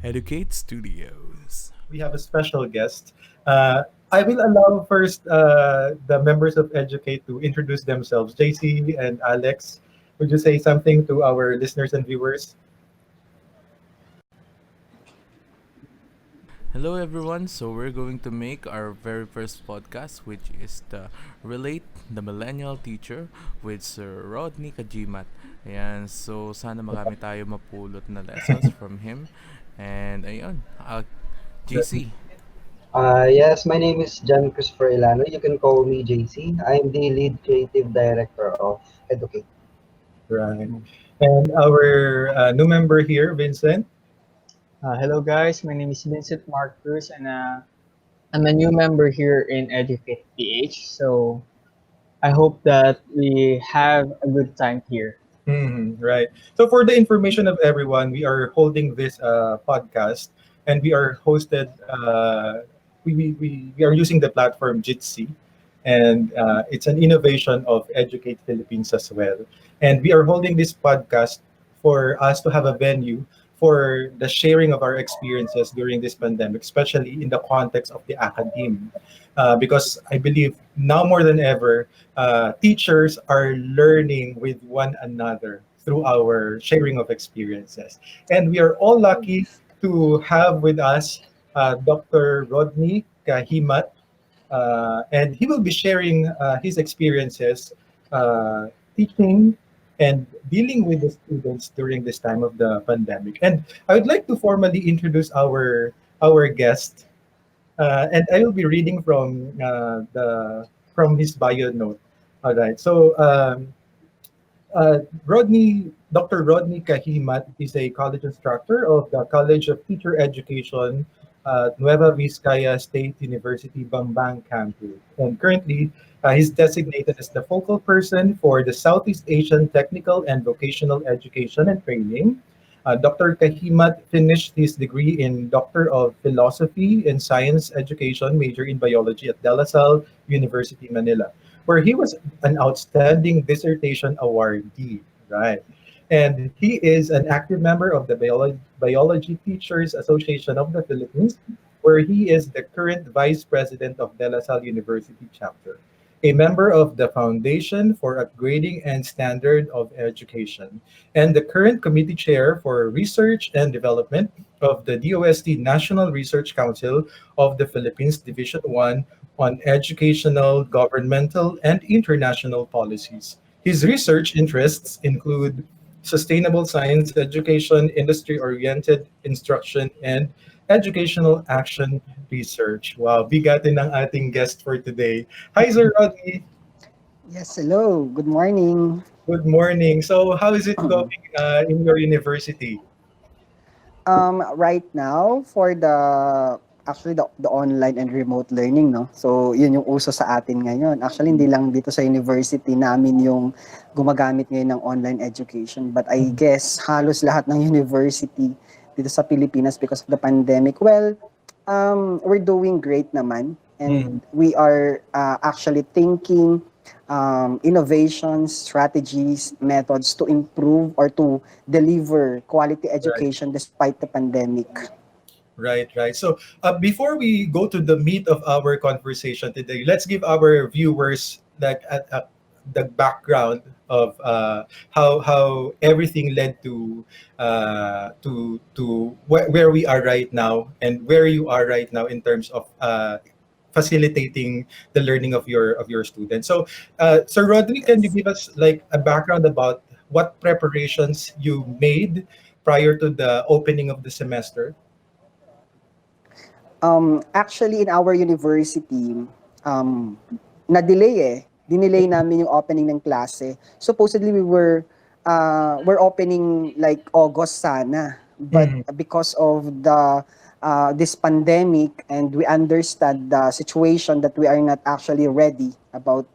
Educate Studios. We have a special guest. I will allow first the members of Educate to introduce themselves. JC and Alex, would you say something to our listeners and viewers? Hello, everyone. So, we're going to make our very first podcast, which is the Relate the Millennial Teacher with Sir Rodney Cajimat. Ayan, so sana marami tayo mapulot na lessons from him. And ayun, JC. Yes, my name is John Christopher Ilano. You can call me JC. I'm the lead creative director of Educate. Right. And our new member here, Vincent. Hello guys, my name is Vincent Marcus and I'm a new member here in Educate PH. So I hope that we have a good time here. Right. So for the information of everyone, we are holding this podcast and we are hosted, we are using the platform Jitsi, and it's an innovation of Educate Philippines as well. And we are holding this podcast for us to have a venue for the sharing of our experiences during this pandemic, especially in the context of the academe. Because I believe now more than ever, teachers are learning with one another through our sharing of experiences. And we are all lucky to have with us Dr. Rodney Cajimat, and he will be sharing his experiences teaching and dealing with the students during this time of the pandemic. And I would like to formally introduce our guest, and I will be reading from his bio note. All right. So Dr. Rodney Cajimat is a college instructor of the College of Teacher Education at Nueva Vizcaya State University, Bambang Campus. And currently, he's designated as the focal person for the Southeast Asian Technical and Vocational Education and Training. Dr. Cajimat finished his degree in Doctor of Philosophy in Science Education, major in Biology at Salle University, Manila, where he was an outstanding dissertation awardee, right? And he is an active member of the Biology Teachers Association of the Philippines, where he is the current vice president of De La Salle University chapter, a member of the Foundation for Upgrading and Standard of Education, and the current committee chair for research and development of the DOST-National Research Council of the Philippines Division 1 on educational, governmental, and international policies. His research interests include sustainable science education, industry-oriented instruction, and educational action research. Wow, bigatin ng ating guest for today. Hi, Sir Rodney. Yes, hello. Good morning. Good morning. So, how is it going in your university? Right now for the online and remote learning, no. So, yun yung uso sa atin ngayon. Actually, hindi lang dito sa university namin yung gumagamit ngayon ng online education, but I guess halos lahat ng university dito sa Pilipinas because of the pandemic. Well, we're doing great naman, and we are actually thinking innovations, strategies, methods to improve or to deliver quality education despite the pandemic. Right, right. So, before we go to the meat of our conversation today, let's give our viewers like the background of how everything led to where we are right now and where you are right now in terms of facilitating the learning of your students. So, Sir Rodney, can you give us like a background about what preparations you made prior to the opening of the semester? Actually, in our university, na-delay eh. Dinelay namin yung opening ng klase. Supposedly, we're opening like August sana. But because of this pandemic, and we understand the situation that we are not actually ready about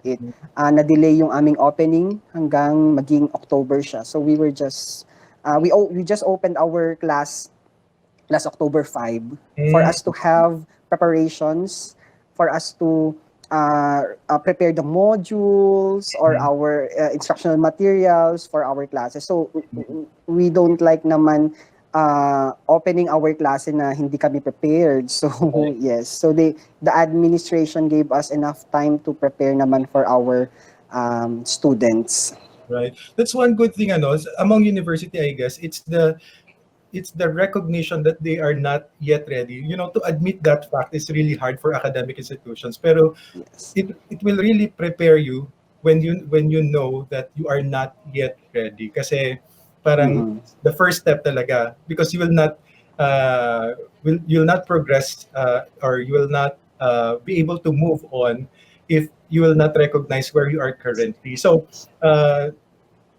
it, na-delay yung aming opening hanggang maging October siya. So we were just, we just opened our class last October 5 for us to have preparations, for us to prepare the modules or our instructional materials for our classes. So we don't like naman opening our klase na hindi kami prepared. So, Right. yes. So, the administration gave us enough time to prepare naman for our students. Right. That's one good thing, ano, among university, I guess, it's the recognition that they are not yet ready. You know, to admit that fact is really hard for academic institutions. Pero Yes. it will really prepare you when you know that you are not yet ready. Kasi parang Mm-mm. the first step talaga, because you'll not progress, or you will not be able to move on if you will not recognize where you are currently. So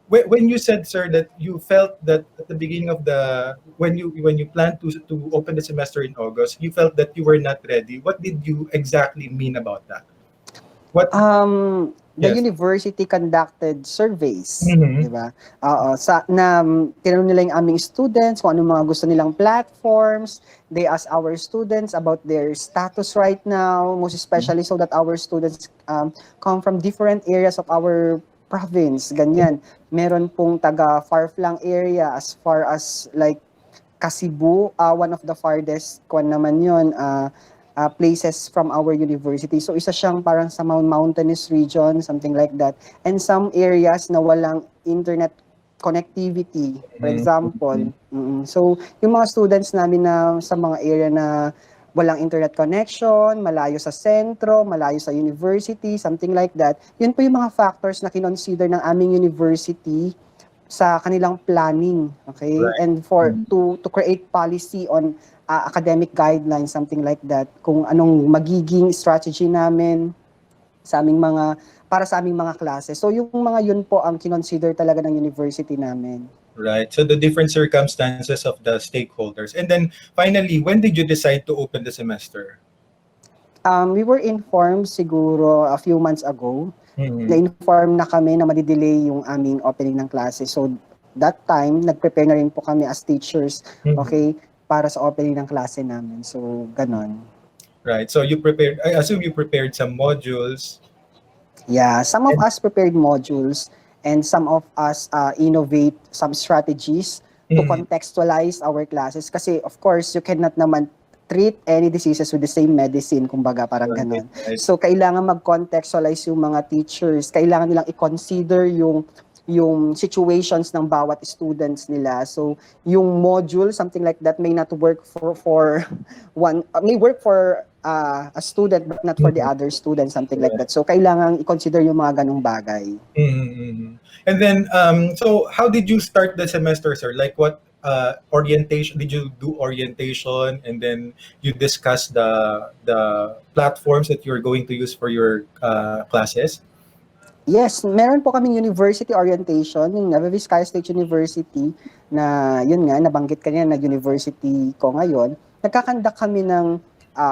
when you said, sir, that you felt that at the beginning of when you planned to open the semester in August, you felt that you were not ready. What did you exactly mean about that? What? The Yes. university conducted surveys, Mhm. di ba? Tinanong nila yung aming students kung anong mga gusto nilang platforms. They asked our students about their status right now, most especially so that our students come from different areas of our province, ganyan. Meron pong taga far-flung area as far as like Kasibu, one of the farthest naman yun, places from our university. So isa siyang parang sa mountainous region, something like that. And some areas na walang internet connectivity, for example. So yung mga students namin na sa mga area na walang internet connection, malayo sa sentro, malayo sa university, something like that. Yun po yung mga factors na kinonsider ng aming university sa kanilang planning, okay? Right. And for to create policy on academic guidelines, something like that, kung anong magiging strategy namin para sa aming mga klase. So yung mga yun po ang kinonsider talaga ng university namin. Right. So the different circumstances of the stakeholders. And then finally, when did you decide to open the semester? We were informed siguro a few months ago. Mhm. Na-inform na kami na madidelay yung aming opening ng klase. So that time, nag-prepare na rin po kami as teachers, okay, para sa opening ng klase namin. So ganon. Right. So I assume you prepared some modules. Yeah, some of us prepared modules and some of us innovate some strategies to contextualize our classes. Kasi of course, you cannot naman treat any diseases with the same medicine, kumbaga parang ganon. Right. So kailangan mag-contextualize yung mga teachers, kailangan nilang i-consider yung situations ng bawat students nila. So yung module, something like that, may not work for one, may work for a student but not for the other student, something like that. So kailangan i-consider yung mga ganong bagay. And then, so how did you start the semester, sir? Like what orientation? Did you do orientation and then you discuss the platforms that you're going to use for your classes? Yes, meron po kaming university orientation, yung Nueva Vizcaya State University, na yun nga, nabanggit kanina na university ko ngayon. Nagkakandak kami ng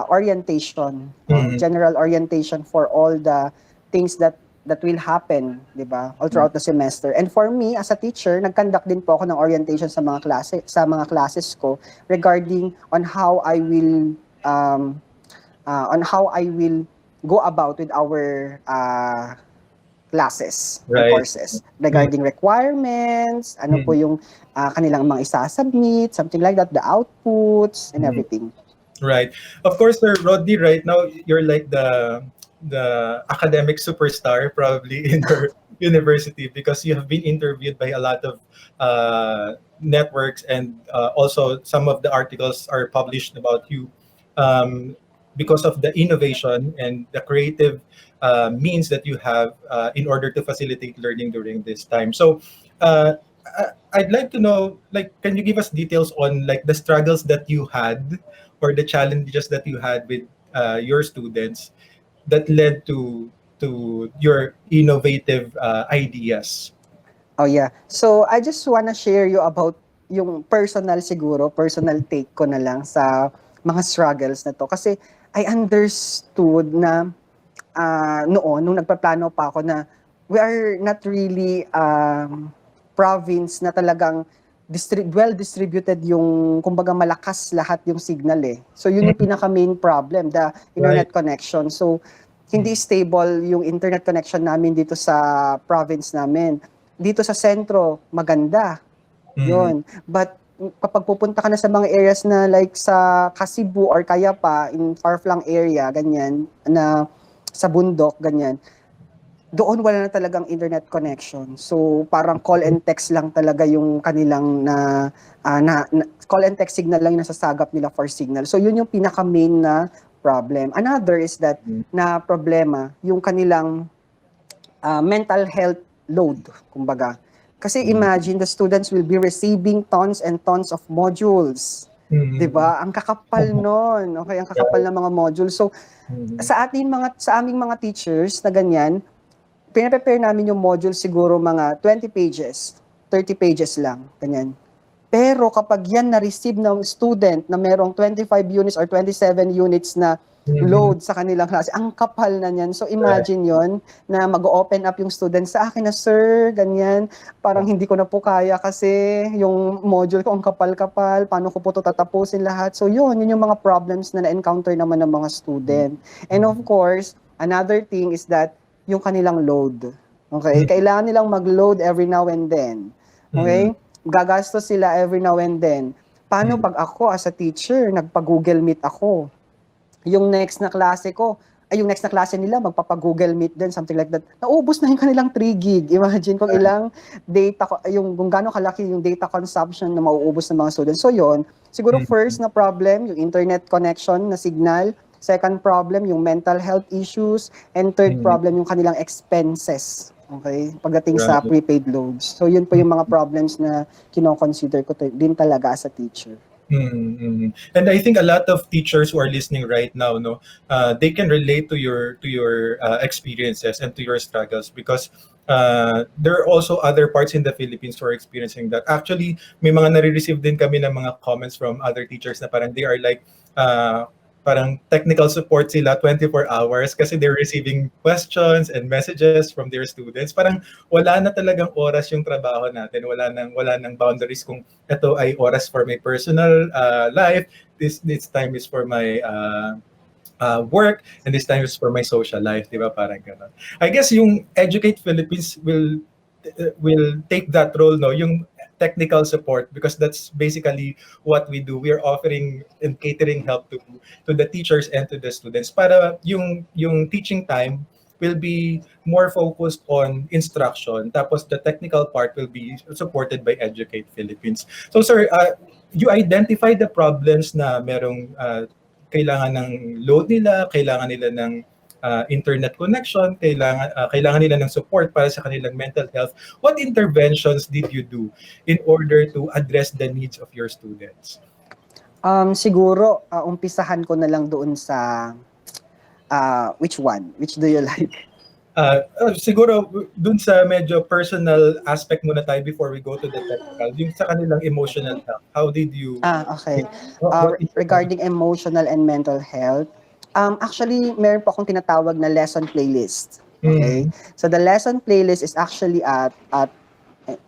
orientation, general orientation for all the things that will happen, di ba, all throughout the semester. And for me, as a teacher, nagkandak din po ako ng orientation sa mga classes ko regarding on how I will go about with our classes or Right. courses regarding requirements, ano po yung kanilang mga isa-submit, something like that, the outputs and everything. Right. Of course, Sir Rodney, right now you're like the academic superstar probably in your university because you have been interviewed by a lot of networks and also some of the articles are published about you because of the innovation and the creative means that you have in order to facilitate learning during this time. So I'd like to know, like, can you give us details on like the struggles that you had or the challenges that you had with your students that led to your innovative ideas? Oh yeah. So I just wanna share you about yung personal take ko na lang sa mga struggles na to. Kasi I understood na noon, nung nagpaplano pa ako na we are not really province na talagang well-distributed yung, kumbaga malakas lahat yung signal eh. So yun yung pinaka-main problem, the internet connection. So hindi stable yung internet connection namin dito sa province namin. Dito sa sentro, maganda. Yun. But kapag pupunta ka na sa mga areas na like sa Kasibu or kaya pa in far-flung area, ganyan, na sa bundok, ganyan, doon wala na talagang internet connection. So parang call and text lang talaga yung kanilang call and text signal lang yung nasasagap nila for signal. So yun yung pinaka main na problem. Another is that na problema yung kanilang mental health load, kumbaga. Kasi imagine the students will be receiving tons and tons of modules. 'Di ba? Ang kakapal noon. Okay, ang kakapal ng mga modules. So sa aming mga teachers na ganyan, pinaprepare namin yung module siguro mga 20 pages, 30 pages lang, ganyan. Pero kapag yan na-receive ng student na merong 25 units or 27 units na load sa kanilang klase, ang kapal na niyan. So imagine yon na mag-open up yung student sa akin na, sir, ganyan, parang hindi ko na po kaya kasi yung module ko ang kapal-kapal, paano ko po ito tatapusin lahat. So yun yung mga problems na na-encounter naman ng mga student. And of course, another thing is that yung kanilang load. Okay? Kailangan nilang mag-load every now and then. Okay? Gagastos sila every now and then. Paano pag ako as a teacher, nagpa-Google Meet ako? Yung next na klase nila, magpapa-Google Meet din, something like that. Naubos na yung kanilang 3 gig. Imagine kung ilang data, kung gaano kalaki yung data consumption na mauubos ng mga students. So yun, siguro first na problem, yung internet connection na signal. Second problem, yung mental health issues. And third problem, yung kanilang expenses. Okay? Pagdating sa prepaid loads. So yun po yung mga problems na kino-consider ko din talaga as a teacher. And I think a lot of teachers who are listening right now, they can relate to your experiences and to your struggles, because there are also other parts in the Philippines who are experiencing that. Actually, may mga nare-receive din kami ng mga comments from other teachers na parang they are like parang technical support sila 24 hours kasi they're receiving questions and messages from their students. Parang wala na talagang oras yung trabaho natin. Wala nang boundaries kung ito ay oras for my personal life, this time is for my work, and this time is for my social life, di ba? Parang gano'n. I guess yung Educate Philippines will take that role, no? Yung technical support, because that's basically what we do. We are offering and catering help to the teachers and to the students para yung teaching time will be more focused on instruction, tapos the technical part will be supported by Educate Philippines. So sir, you identify the problems na merong kailangan ng load nila, kailangan nila ng internet connection, kailangan nila ng support para sa kanilang mental health. What interventions did you do in order to address the needs of your students? Siguro, umpisahan ko na lang doon sa, which one? Which do you like? Siguro, doon sa medyo personal aspect muna tayo before we go to the technical, yung sa kanilang emotional health. How did you... Okay. Regarding emotional and mental health, actually, meron po akong tinatawag na lesson playlist. Okay? So the lesson playlist is actually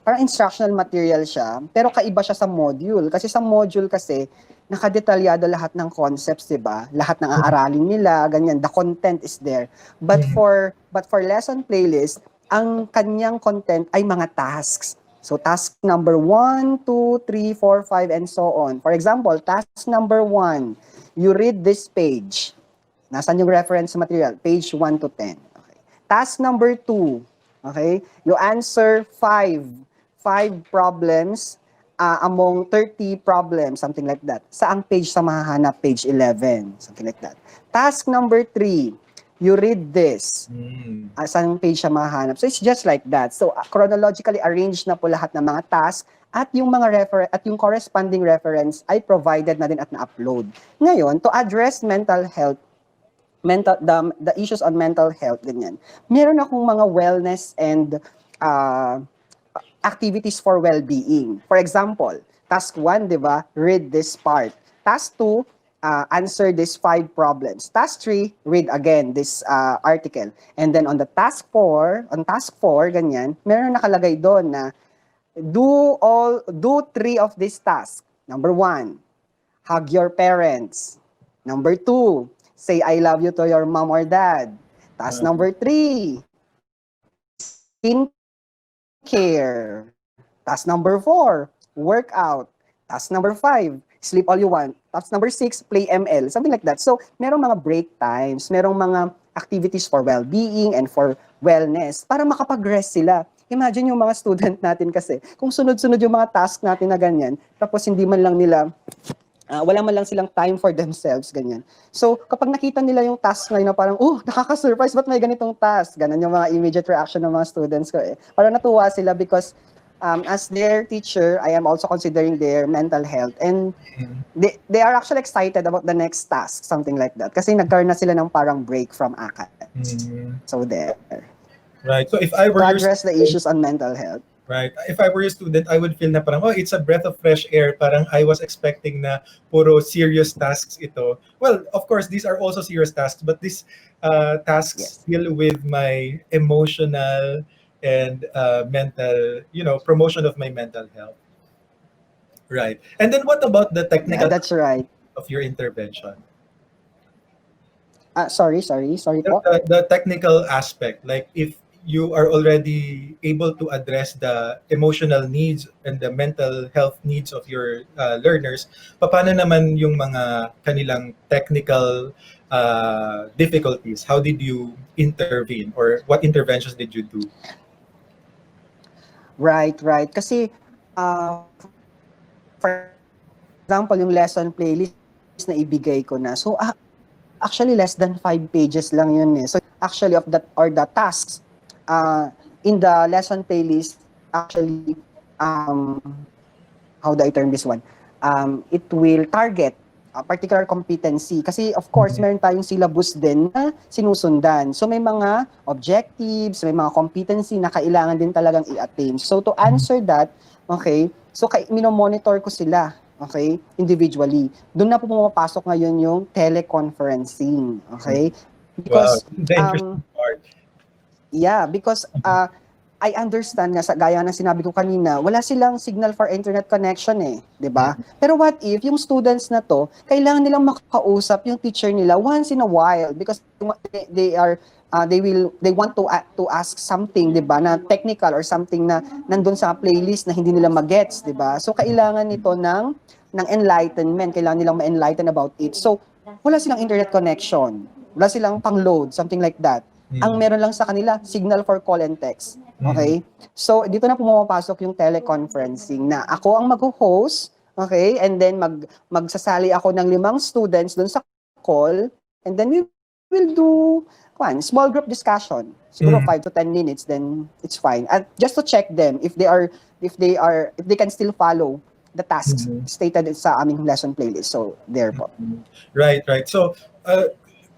parang instructional material siya, pero kaiba siya sa module. Kasi sa module kasi, nakadetalyado lahat ng concepts, 'di ba? Lahat ng aaralin nila, ganyan, the content is there. But for lesson playlist, ang kanyang content ay mga tasks. So task number 1, 2, 3, 4, 5 and so on. For example, task number 1, you read this page. Nasaan yung reference material? Page 1 to 10. Okay. Task number 2, okay? You answer 5 problems among 30 problems, something like that. Saang page sa mahahanap? Page 11, something like that. Task number 3, you read this. Saang page siya mahahanap? So it's just like that. So chronologically arranged na po lahat ng mga task at yung mga at yung corresponding reference ay provided na din at na-upload. Ngayon, to address mental health, the issues on mental health, ganyan. Meron akong mga wellness and activities for well-being. For example, task 1, di ba? Read this part. Task 2, answer these 5 problems. Task 3, read again this article. And then on task 4, ganyan, meron nakalagay doon na do 3 of these tasks. Number 1, hug your parents. Number 2, say I love you to your mom or dad. Task number 3, skincare. Task number 4, workout. Task number 5, sleep all you want. Task number 6, play ML, something like that. So, merong mga break times, merong mga activities for well-being and for wellness para makapag-rest sila. Imagine yung mga student natin kasi, kung sunod-sunod yung mga task natin na ganyan, tapos hindi man lang nila, wala man lang silang time for themselves, ganyan. So, kapag nakita nila yung task ngayon na parang, nakaka-surprise, ba't may ganitong task? Ganon yung mga immediate reaction ng mga students ko eh. Parang natuwa sila because as their teacher, I am also considering their mental health. And they are actually excited about the next task, something like that. Kasi nagkaroon na sila ng parang break from academics. So there. Right. So if I To were your address the issues on mental health. right, if I were a student, I would feel na parang, it's a breath of fresh air. Parang I was expecting na puro serious tasks ito. Well, of course, these are also serious tasks, but these tasks deal with my emotional and mental, promotion of my mental health. Right. And then what about the technical That's right. of your intervention? Sorry po. The technical aspect, like if you are already able to address the emotional needs and the mental health needs of your learners, paano naman yung mga kanilang technical difficulties? How did you intervene, or what interventions did you do? Right. Kasi, for example, yung lesson playlist na ibigay ko na. So, actually, less than 5 pages lang yun eh. So, actually, of that, or the tasks, in the lesson playlist, actually, how do I term this one? It will target a particular competency. Kasi, of course, meron tayong syllabus din na sinusundan. So, may mga objectives, may mga competency na kailangan din talagang i-attain. So, to answer that, okay, so, minomonitor ko sila, okay, individually. Doon na po pumapasok ngayon yung teleconferencing, okay? Because, the interesting part. Yeah, because I understand nga, gaya ng sinabi ko kanina, wala silang signal for internet connection eh, di ba? Pero what if yung students na to, kailangan nilang makakausap yung teacher nila once in a while because they want to ask something, di ba, na technical or something na nandun sa playlist na hindi nila magets, di ba? So kailangan nito ng enlightenment, kailangan nilang ma-enlighten about it. So wala silang internet connection, wala silang pang-load, something like that. Ang meron lang sa kanila, signal for call and text. Okay? So, dito na pumapasok yung teleconferencing na ako ang mag-host, okay? And then, magsasali ako ng 5 students doon sa call, and then we will do small group discussion. Siguro 5 to 10 minutes, then it's fine. And just to check them if they can still follow the tasks stated sa aming lesson playlist. So, there po. Right. So,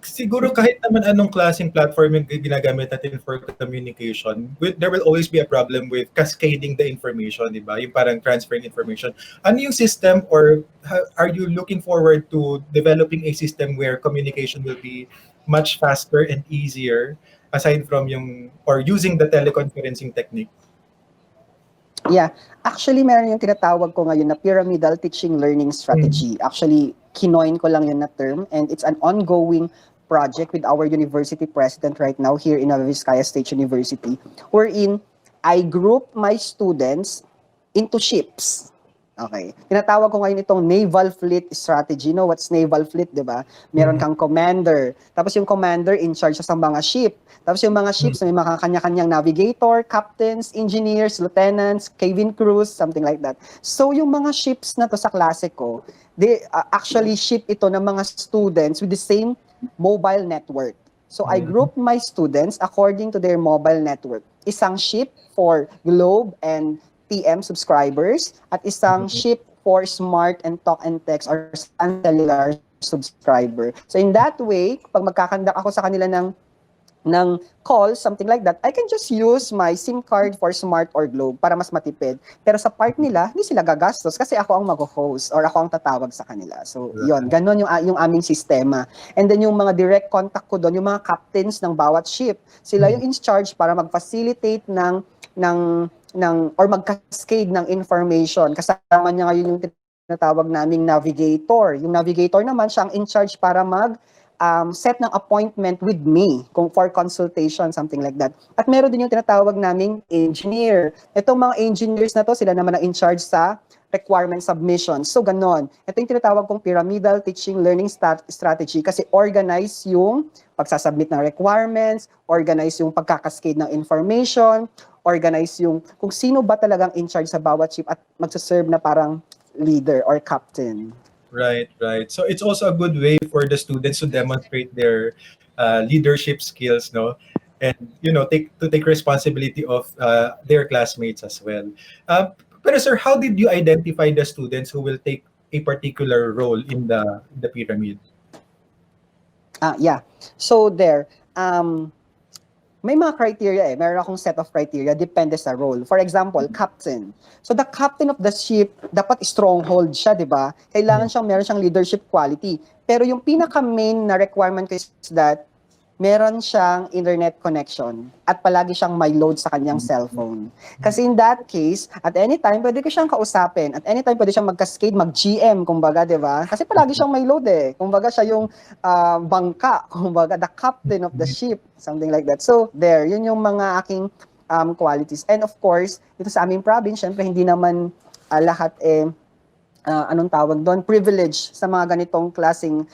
siguro kahit naman anong klaseng platform yung ginagamit natin for communication, there will always be a problem with cascading the information, di ba? Yung parang transferring information. Ano yung system, or are you looking forward to developing a system where communication will be much faster and easier aside from using the teleconferencing technique? Yeah. Actually, meron yung tinatawag ko ngayon na pyramidal teaching learning strategy. Actually, kinoin ko lang yun na term, and it's an ongoing project with our university president right now here in Nueva Vizcaya State University, wherein I group my students into ships. Okay. Tinatawag ko ngayon itong naval fleet strategy. You know what's naval fleet, di ba? Meron kang commander. Tapos yung commander in charge sa mga ship. Tapos yung mga ships, may mga kanya-kanyang navigator, captains, engineers, lieutenants, cabin crews, something like that. So yung mga ships na to sa klase ko, they actually ship ito ng mga students with the same mobile network. So I group my students according to their mobile network. Isang ship for Globe and TM subscribers at isang ship for smart and talk and text or cellular subscriber. So in that way, pag magkakandak ako sa kanila ng call, something like that, I can just use my SIM card for Smart or Globe para mas matipid. Pero sa part nila, hindi sila gagastos kasi ako ang mag-host or ako ang tatawag sa kanila. So, yon, ganon yung aming sistema. And then yung mga direct contact ko doon, yung mga captains ng bawat ship, sila yung in charge para mag-facilitate or mag-cascade ng information. Kasama niya ngayon yung tinatawag naming navigator. Yung navigator naman, siya ang in charge para set ng appointment with me kung for consultation, something like that. At meron din yung tinatawag naming engineer. Itong mga engineers na to, sila naman ang in charge sa requirement submission. So, ganon. Ito yung tinatawag kong pyramidal teaching learning strategy kasi organize yung pagsasubmit ng requirements, organize yung pagkakascade ng information, organize yung kung sino ba talagang in charge sa bawat ship at magsaserve na parang leader or captain. Right, right. So it's also a good way for the students to demonstrate their leadership skills, no, and take responsibility of their classmates as well. Pero sir, how did you identify the students who will take a particular role in the pyramid? Yeah. So there, may mga criteria Meron akong set of criteria, depende sa role. For example, captain. So the captain of the ship, dapat stronghold siya, di ba? Kailangan meron siyang leadership quality. Pero yung pinaka-main na requirement ko is that meron siyang internet connection at palagi siyang may load sa kanyang cellphone. Kasi in that case, at any time, pwede ko siyang kausapin. At any time, pwede siyang mag-cascade, mag-GM, kumbaga, di ba? Kasi palagi siyang may load Kumbaga, siya yung bangka, kumbaga, the captain of the ship, something like that. So, there, yun yung mga aking qualities. And of course, dito sa aming province, syempre, hindi naman lahat anong tawag doon, privilege sa mga ganitong klaseng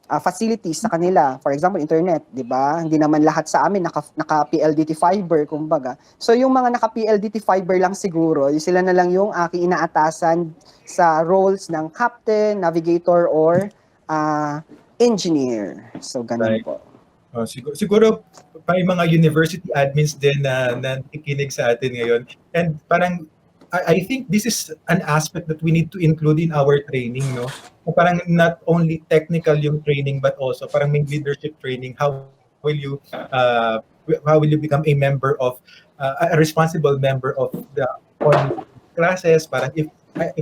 facilities sa kanila. For example, internet, di ba? Hindi naman lahat sa amin naka-PLDT fiber, kumbaga. So, yung mga naka-PLDT fiber lang siguro, sila na lang yung aking inaatasan sa roles ng captain, navigator, or engineer. So, ganun Right. po. Siguro may mga university admins din na nakikinig sa atin ngayon. And parang I think this is an aspect that we need to include in our training, no? Parang not only technical yung training, but also parang may leadership training. How will you become a member of a responsible member of the online classes? Parang if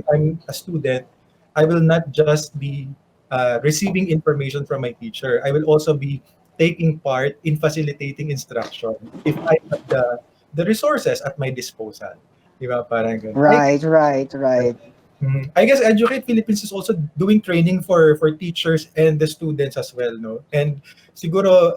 I'm a student, I will not just be receiving information from my teacher. I will also be taking part in facilitating instruction if I have the resources at my disposal. Diba? Parang ganun. Right. I guess Educate Philippines is also doing training for teachers and the students as well, no? And siguro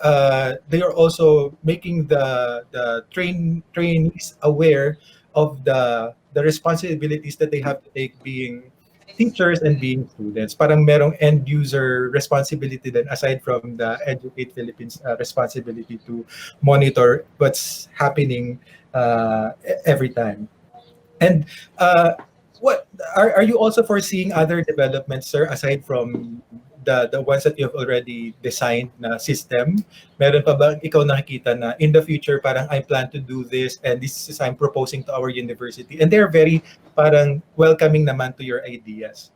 they are also making the trainees aware of the responsibilities that they have to take being teachers and being students. Parang merong end user responsibility then aside from the Educate Philippines responsibility to monitor what's happening every time. And what are you also foreseeing other developments, sir, aside from the ones that you have already designed na system? Meron pa ba ikaw nakikita na in the future parang I plan to do this and this is I'm proposing to our university, and they're very parang welcoming naman to your ideas?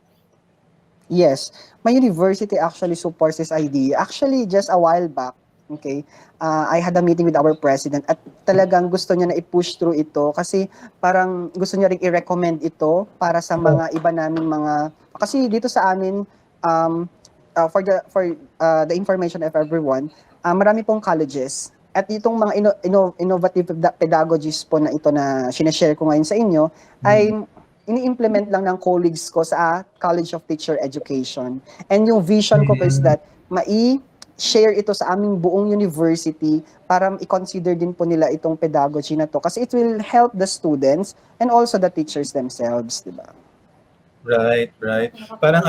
Yes. My university actually supports this idea. Actually, just a while back, okay, I had a meeting with our president at talagang gusto niya na i-push through ito kasi parang gusto niya rin i-recommend ito para sa mga iba naming mga, kasi dito sa amin, for the information of everyone, marami pong colleges at itong mga innovative pedagogies po na ito na sinashare ko ngayon sa inyo ay ini-implement lang ng colleagues ko sa College of Teacher Education. And yung vision ko po is that share ito sa aming buong university para i-consider din po nila itong pedagogy na to kasi it will help the students and also the teachers themselves, di ba? Right. Parang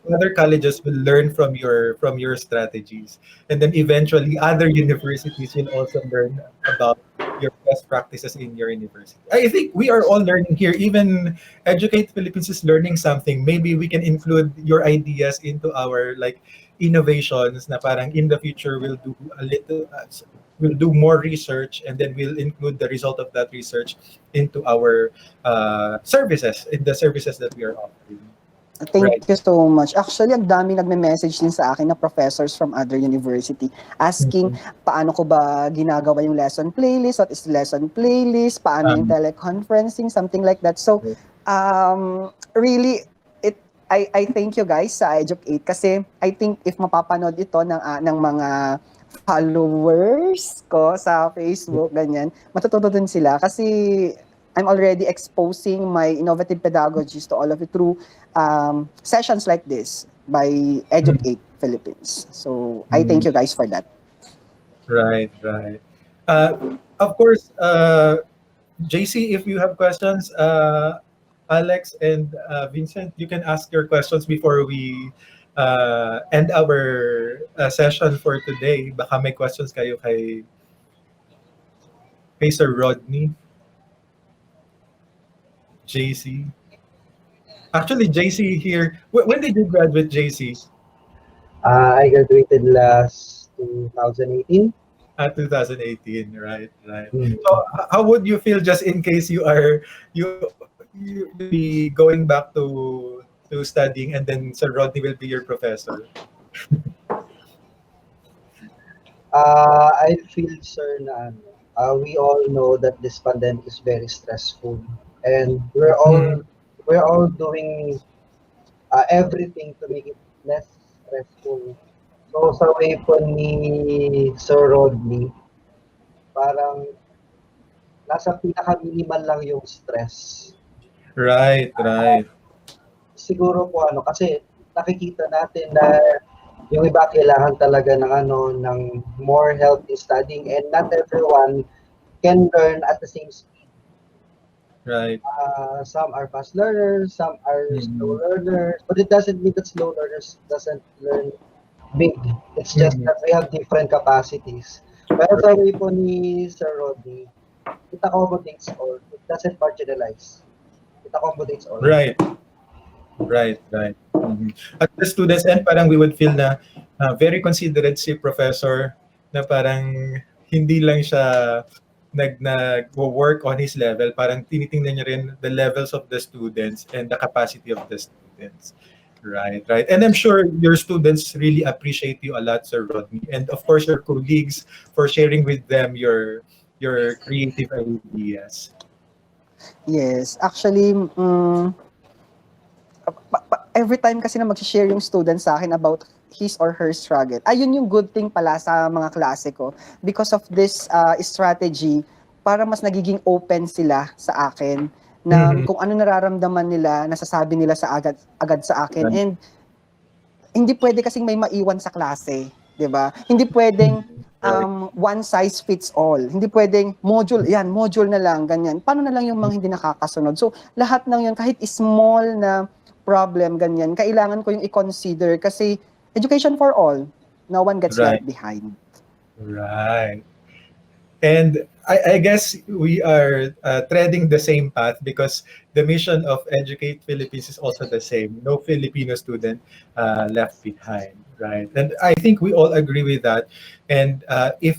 other colleges will learn from your strategies, and then eventually other universities will also learn about your best practices in your university. I think we are all learning here. Even Educate Philippines is learning something. Maybe we can include your ideas into our innovations na parang in the future we'll do more research and then we'll include the result of that research into our services, in the services that we are offering. Thank you so much. Actually, ang dami nagme-message din sa akin na professors from other university asking paano ko ba ginagawa yung lesson playlist, what is lesson playlist, paano yung teleconferencing, something like that. So, really, I thank you guys sa Educate kasi I think if mapapanood ito ng mga followers ko sa Facebook, ganyan, matututo din sila kasi I'm already exposing my innovative pedagogies to all of you through sessions like this. by Educate Philippines. So I thank Mm. you guys for that. Right, right. Of course, JC, if you have questions, Alex and Vincent, you can ask your questions before we end our session for today. Baka may questions kayo kay Sir Rodney, JC. Actually, JC here. When did you graduate, JC? I graduated last 2018. 2018, right, right. Hmm. So, how would you feel just in case you'll be going back to studying, and then Sir Rodney will be your professor? I feel, sir, na we all know that this pandemic is very stressful, and Mm, we're all doing everything to make it less stressful. So sa way po ni Sir Rodney, parang nasa pinaka-minimal lang yung stress. right, right. Siguro po ano, kasi nakikita natin na yung iba kailangan talaga ng ano, ng more help in studying, and not everyone can learn at the same speed. Right. Some are fast learners, some are slow Mhm. learners, but it doesn't mean that slow learners doesn't learn big. It's just Mhm. that we have different capacities. Pero sa way po ni Sir Rodney, it accommodates all. It doesn't marginalize. It accommodates all. Right, right, right. Mhm. At the students end, parang we would feel na very considerate si professor, na parang hindi lang siya nag-work on his level, parang tinitingnan niya rin the levels of the students and the capacity of the students. Right, right. And I'm sure your students really appreciate you a lot, Sir Rodney. And of course, your colleagues for sharing with them your creative ideas. Yes, actually, every time kasi na mag-share yung student sa akin about his or her struggle, ayun yung good thing pala sa mga klase ko. Because of this strategy, para mas nagiging open sila sa akin na Mhm. kung ano nararamdaman nila, nasasabi nila sa agad sa akin. Right. And hindi pwede kasing may maiwan sa klase, 'di ba? Hindi pwedeng Right. one size fits all. Hindi pwedeng module na lang, ganyan. Paano na lang yung mga hindi nakakasunod? So, lahat ng yun, kahit small na problem, ganyan, kailangan ko yung i-consider kasi education for all. No one gets Right. left behind. Right. And I guess we are treading the same path because the mission of Educate Philippines is also the same. No Filipino student left behind, right? And I think we all agree with that. And if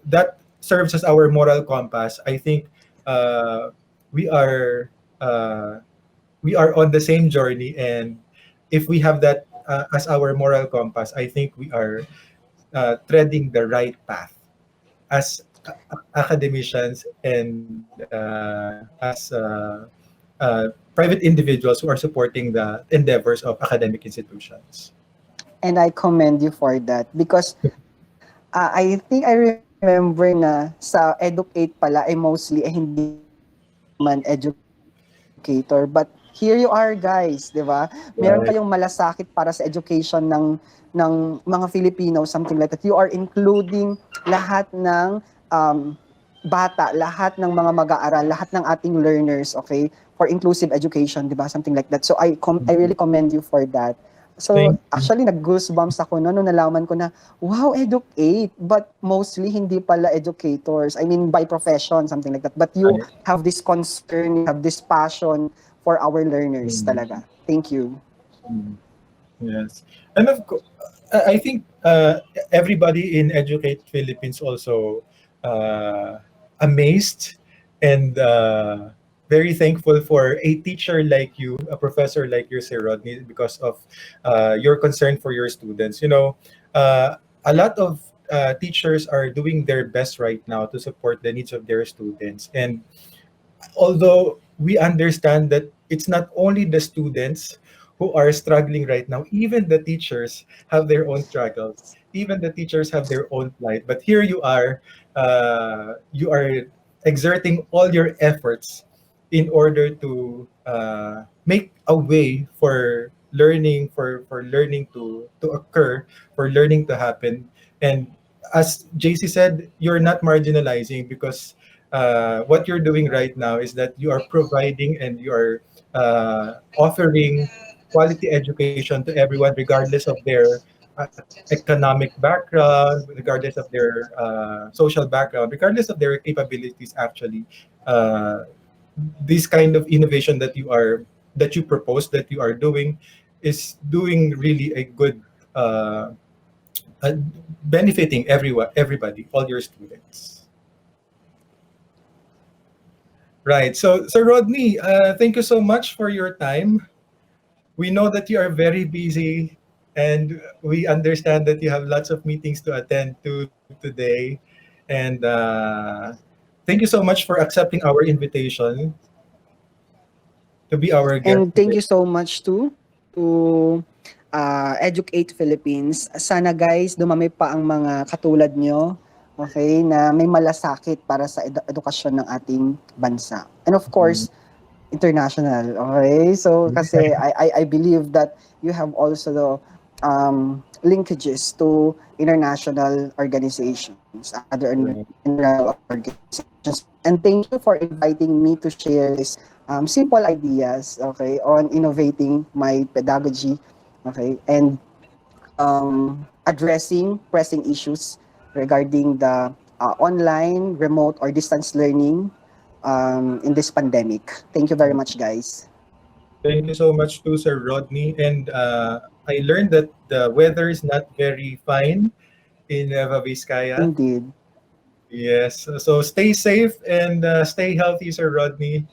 that serves as our moral compass, I think we are uh, we are on the same journey. And if we have that as our moral compass, I think we are treading the right path as academicians and as private individuals who are supporting the endeavors of academic institutions. And I commend you for that because I think I remember na sa Educate pala ay mostly hindi man educator, but here you are guys, 'di ba? Meron Right. kayong malasakit para sa education ng mga Filipino, something like that. You are including lahat ng bata, lahat ng mga mag-aaral, lahat ng ating learners, okay? For inclusive education, 'di ba? Something like that. So I really commend you for that. So Thank you. actually nag-goosebumps ako no nung nalaman ko na wow, Educate, but mostly hindi pala educators. I mean by profession, something like that. But you Right. have this concern, you have this passion for our learners Mm. talaga. Thank you. Mm. Yes. And of course, I think everybody in Educate Philippines also amazed and very thankful for a teacher like you, a professor like you, Sir Rodney, because of your concern for your students. You know, a lot of teachers are doing their best right now to support the needs of their students. And although we understand that it's not only the students who are struggling right now, even the teachers have their own struggles, even the teachers have their own plight. But here you are exerting all your efforts in order to make a way for learning, for learning to occur, for learning to happen. And as JC said, you're not marginalizing, because what you're doing right now is that you are providing and you are offering quality education to everyone, regardless of their economic background, regardless of their social background, regardless of their capabilities. Actually, uh, this kind of innovation that you propose, that you are doing, is doing really a good, uh, uh, benefiting everybody, all your students. Right. So Rodney, thank you so much for your time. We know that you are very busy, and we understand that you have lots of meetings to attend to today. And thank you so much for accepting our invitation to be our guest And thank today. you so much too to Educate Philippines. Sana guys, dumami pa ang mga katulad nyo, okay, na may malasakit para sa edukasyon ng ating bansa. And of course, international, okay? So kasi I believe that you have also the linkages to international organizations, other international organizations. And thank you for inviting me to share this simple ideas, okay, on innovating my pedagogy, okay, and addressing pressing issues regarding the online, remote, or distance learning in this pandemic. Thank you very much, guys. Thank you so much to Sir Rodney. And I learned that the weather is not very fine in Nueva Vizcaya. Indeed. Yes. So stay safe and stay healthy, Sir Rodney.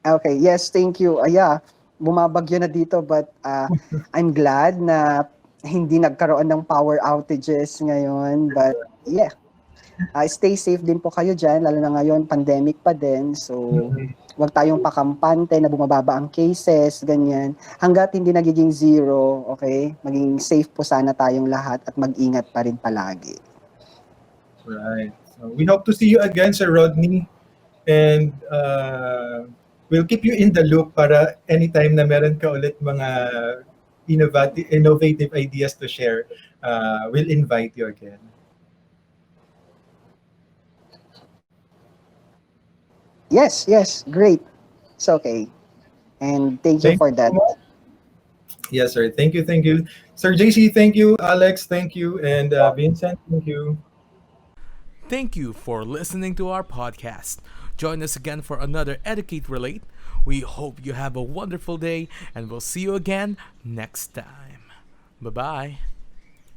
Okay, yes, thank you. Yeah, bumabagyo na dito, but I'm glad na hindi nagkaroon ng power outages ngayon. But yeah, stay safe din po kayo dyan, lalo na ngayon, pandemic pa din. So, wag tayong pakampante na bumababa ang cases, ganyan. Hanggat hindi nagiging zero, okay, maging safe po sana tayong lahat at mag-ingat pa rin palagi. Right. So we hope to see you again, Sir Rodney. And we'll keep you in the loop para anytime na meron ka ulit mga innovative ideas to share, we'll invite you again. Yes, great. It's okay. And thank you Thank for you that. so much. Yes, sir. Thank you. Thank you. Sir JC, thank you. Alex, thank you. And Vincent, thank you. Thank you for listening to our podcast. Join us again for another Educate Relate. We hope you have a wonderful day, and we'll see you again next time. Bye-bye.